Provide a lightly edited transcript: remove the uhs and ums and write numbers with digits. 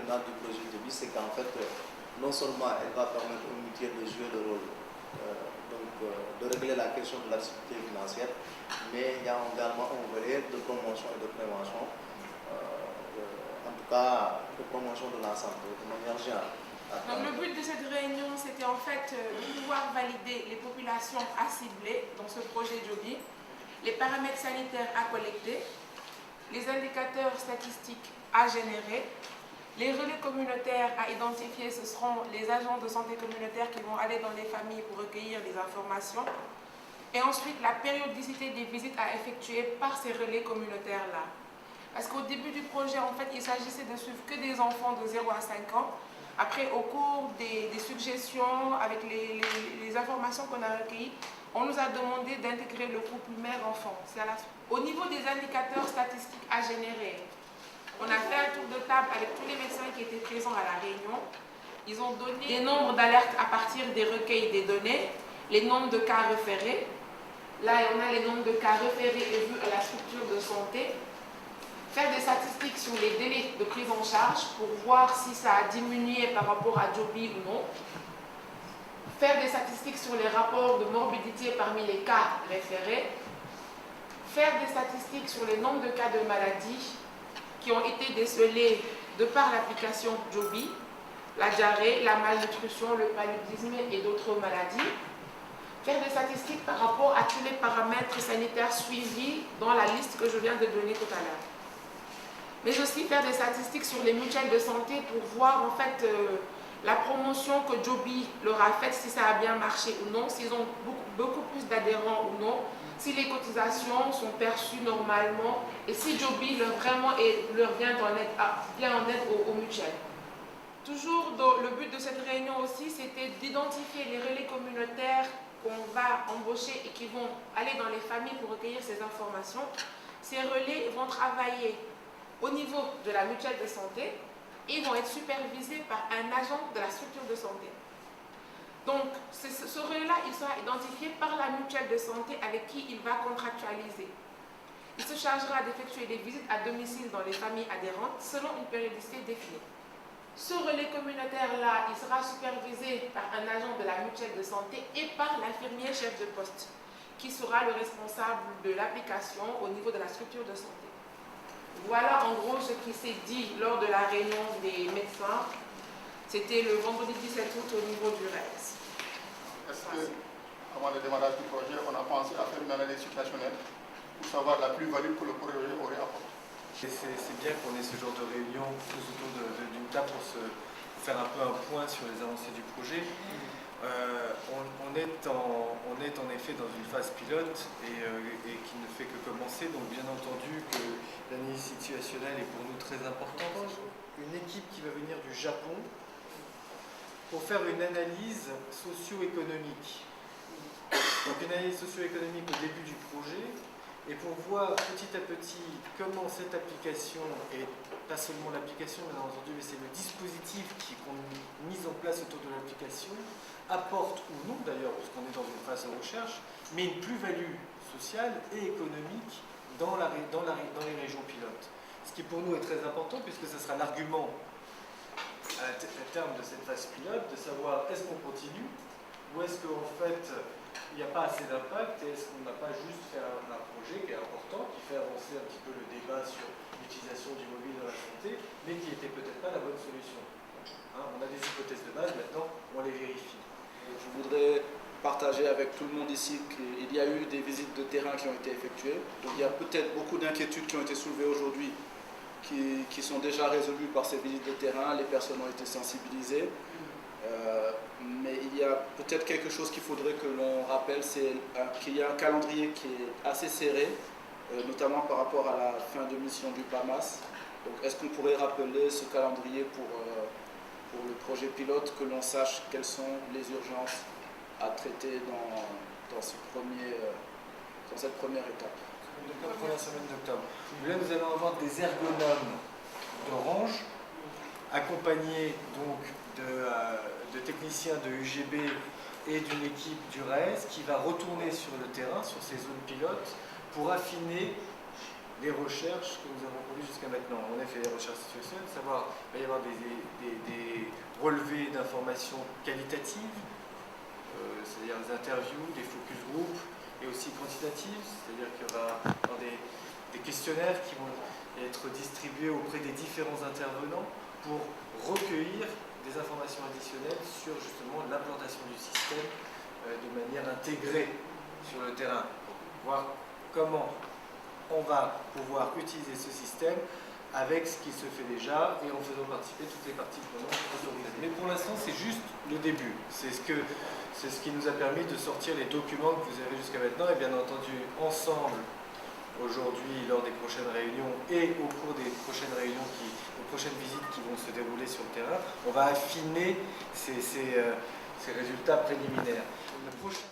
déterminante du projet de vie, c'est qu'en fait, non seulement elle va permettre aux mutuelles de jouer le rôle, de régler la question de la sécurité financière, mais il y a également un volet de promotion et de prévention, en tout cas de promotion de la santé de manière générale. Donc le but de cette réunion, c'était en fait de pouvoir valider les populations à cibler dans ce projet Joby, les paramètres sanitaires à collecter, les indicateurs statistiques à générer, les relais communautaires à identifier, ce seront les agents de santé communautaire qui vont aller dans les familles pour recueillir les informations, et ensuite la périodicité des visites à effectuer par ces relais communautaires-là. Parce qu'au début du projet, en fait, il s'agissait de suivre que des enfants de 0 à 5 ans. Après, au cours des suggestions, avec les informations qu'on a recueillies, on nous a demandé d'intégrer le couple mère-enfant. Au niveau des indicateurs statistiques à générer, on a fait un tour de table avec tous les médecins qui étaient présents à la réunion. Ils ont donné des nombres d'alertes à partir des recueils des données, les nombres de cas référés. Là, on a les nombres de cas référés et vus à la structure de santé. Faire des statistiques sur les délais de prise en charge pour voir si ça a diminué par rapport à Joby ou non. Faire des statistiques sur les rapports de morbidité parmi les cas référés. Faire des statistiques sur les nombres de cas de maladies qui ont été décelés de par l'application Joby, la diarrhée, la malnutrition, le paludisme et d'autres maladies. Faire des statistiques par rapport à tous les paramètres sanitaires suivis dans la liste que je viens de donner tout à l'heure. Mais aussi faire des statistiques sur les mutuelles de santé pour voir en fait la promotion que Joby leur a faite, si ça a bien marché ou non, s'ils ont beaucoup plus d'adhérents ou non, si les cotisations sont perçues normalement et si Joby leur vient en aide aux mutuelles. Toujours le but de cette réunion aussi, c'était d'identifier les relais communautaires qu'on va embaucher et qui vont aller dans les familles pour recueillir ces informations. Ces relais vont travailler au niveau de la mutuelle de santé et vont être supervisés par un agent de la structure de santé. Donc, ce relais-là, il sera identifié par la mutuelle de santé avec qui il va contractualiser. Il se chargera d'effectuer des visites à domicile dans les familles adhérentes selon une périodicité définie. Ce relais communautaire-là, il sera supervisé par un agent de la mutuelle de santé et par l'infirmier chef de poste, qui sera le responsable de l'application au niveau de la structure de santé. Voilà en gros ce qui s'est dit lors de la réunion des médecins. C'était le vendredi 17 août au niveau du RES. Est-ce que, avant le démarrage du projet, on a pensé à faire une analyse situationnelle pour savoir la plus-value que le projet aurait apporté? C'est bien qu'on ait ce genre de réunion tous autour d'une table pour faire un peu un point sur les avancées du projet. On est en effet dans une phase pilote et qui ne fait que commencer, donc bien entendu que l'analyse situationnelle est pour nous très importante. Une équipe qui va venir du Japon pour faire une analyse socio-économique. Donc une analyse socio-économique au début du projet et pour voir petit à petit comment cette application, et pas seulement l'application bien entendu, mais c'est le dispositif qui est mis en place autour de l'application, apporte ou non d'ailleurs, parce qu'on est dans une phase de recherche, mais une plus-value sociale et économique dans les régions pilotes. Ce qui pour nous est très important puisque ce sera l'argument à terme de cette phase pilote de savoir est-ce qu'on continue ou est-ce qu'en fait il n'y a pas assez d'impact et est-ce qu'on n'a pas juste fait un projet qui est important, qui fait avancer un petit peu le débat sur l'utilisation du mobile dans la santé, mais qui n'était peut-être pas la bonne solution. On a des hypothèses de base, maintenant on les vérifie. Je voudrais partager avec tout le monde ici qu'il y a eu des visites de terrain qui ont été effectuées. Donc il y a peut-être beaucoup d'inquiétudes qui ont été soulevées aujourd'hui qui sont déjà résolues par ces visites de terrain. Les personnes ont été sensibilisées. Mais il y a peut-être quelque chose qu'il faudrait que l'on rappelle, c'est qu'il y a un calendrier qui est assez serré, notamment par rapport à la fin de mission du PAMAS. Donc est-ce qu'on pourrait rappeler ce calendrier pour le projet pilote, que l'on sache quelles sont les urgences à traiter dans cette première étape. Première semaine d'octobre. Là, nous allons avoir des ergonomes d'Orange, accompagnés donc de techniciens de UGB et d'une équipe du RES qui va retourner sur le terrain, sur ces zones pilotes, pour affiner les recherches que nous avons conduites jusqu'à maintenant. On a fait des recherches situationnelles, savoir qu'il va y avoir des relevés d'informations qualitatives, c'est-à-dire des interviews, des focus group, et aussi quantitatives, c'est-à-dire qu'il y aura des questionnaires qui vont être distribués auprès des différents intervenants pour recueillir des informations additionnelles sur justement l'implantation du système de manière intégrée sur le terrain, pour voir comment on va pouvoir utiliser ce système avec ce qui se fait déjà et en faisant participer toutes les parties prenantes. Mais pour l'instant, c'est juste le début. C'est ce qui nous a permis de sortir les documents que vous avez jusqu'à maintenant et bien entendu ensemble aujourd'hui lors des prochaines réunions et au cours des prochaines réunions, des prochaines visites qui vont se dérouler sur le terrain, on va affiner ces résultats préliminaires. Le prochain